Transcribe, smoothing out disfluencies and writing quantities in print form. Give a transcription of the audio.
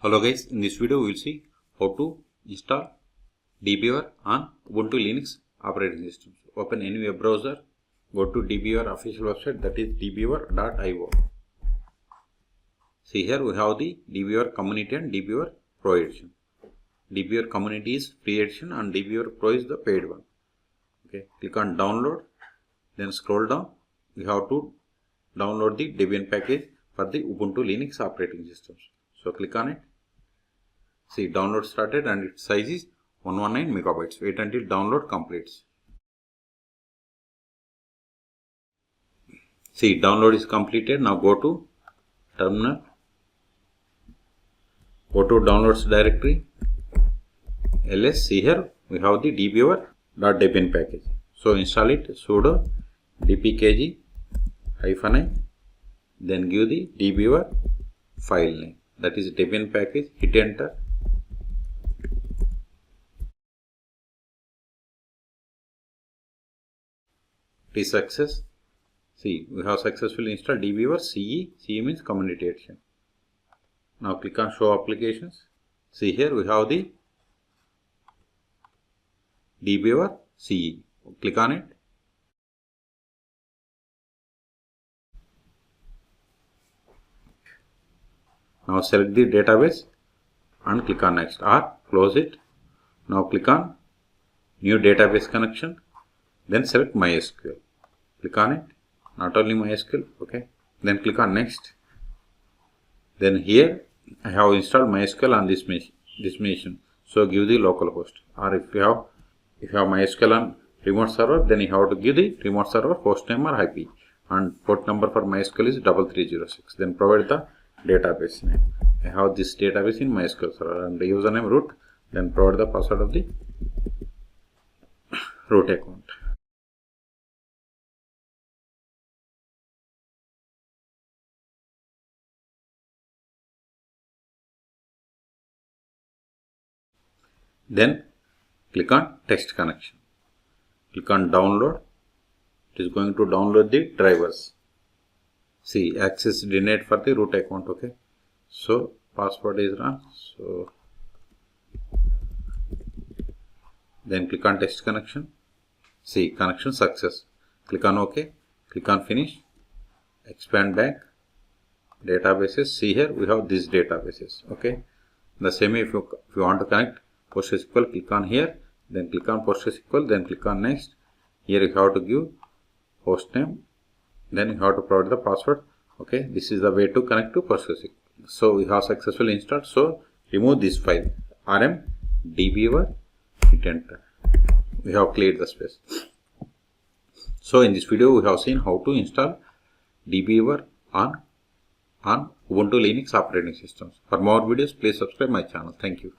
Hello guys, in this video we will see how to install DBeaver on Ubuntu Linux operating system. Open any web browser, go to DBeaver official website, that is dbeaver.io. See here we have the DBeaver community and DBeaver Pro edition. DBeaver community is free edition and DBeaver Pro is the paid one. Okay, click on download, then scroll down. We have to download the Debian package for the Ubuntu Linux operating systems. So click on it. See, download started and its size is 119 megabytes. Wait until download completes. See, download is completed. Now go to terminal. Go to downloads directory. ls. See here we have the dbeaver.debian package. So install it. Sudo dpkg-i. Then give the dbeaver file name. That is Debian package. Hit enter. It is success. See, we have successfully installed DBeaver CE. CE means community edition. Now click on show applications. See here we have the DBeaver CE. Click on it. Now select the database and click on next or close it. Now click on new database connection. Then select MySQL. Click on it. Not only MySQL. Okay. Then click on next. Then here I have installed MySQL on this machine. So give the localhost. Or if you have MySQL on remote server, then you have to give the remote server host name or IP. And port number for MySQL is 3306. Then provide the database name. I have this database in MySQL server and the username root. Then provide the password of the root account. Then click on text connection. Click on download. It is going to download the drivers. See, access denied for the root account. Okay. So password is wrong. So then click on text connection. See, connection success. Click on OK. Click on finish. Expand back. Databases. See here we have these databases. Okay. The same if you want to connect PostgreSQL, click on here, then click on PostgreSQL, then click on next. Here you have to give host name, then you have to provide the password. Okay, this is the way to connect to PostgreSQL. So we have successfully installed. So remove this file rm dbeaver, hit enter. We have cleared the space. So in this video we have seen how to install DBeaver on Ubuntu Linux operating systems. For more videos, please subscribe my channel. Thank you.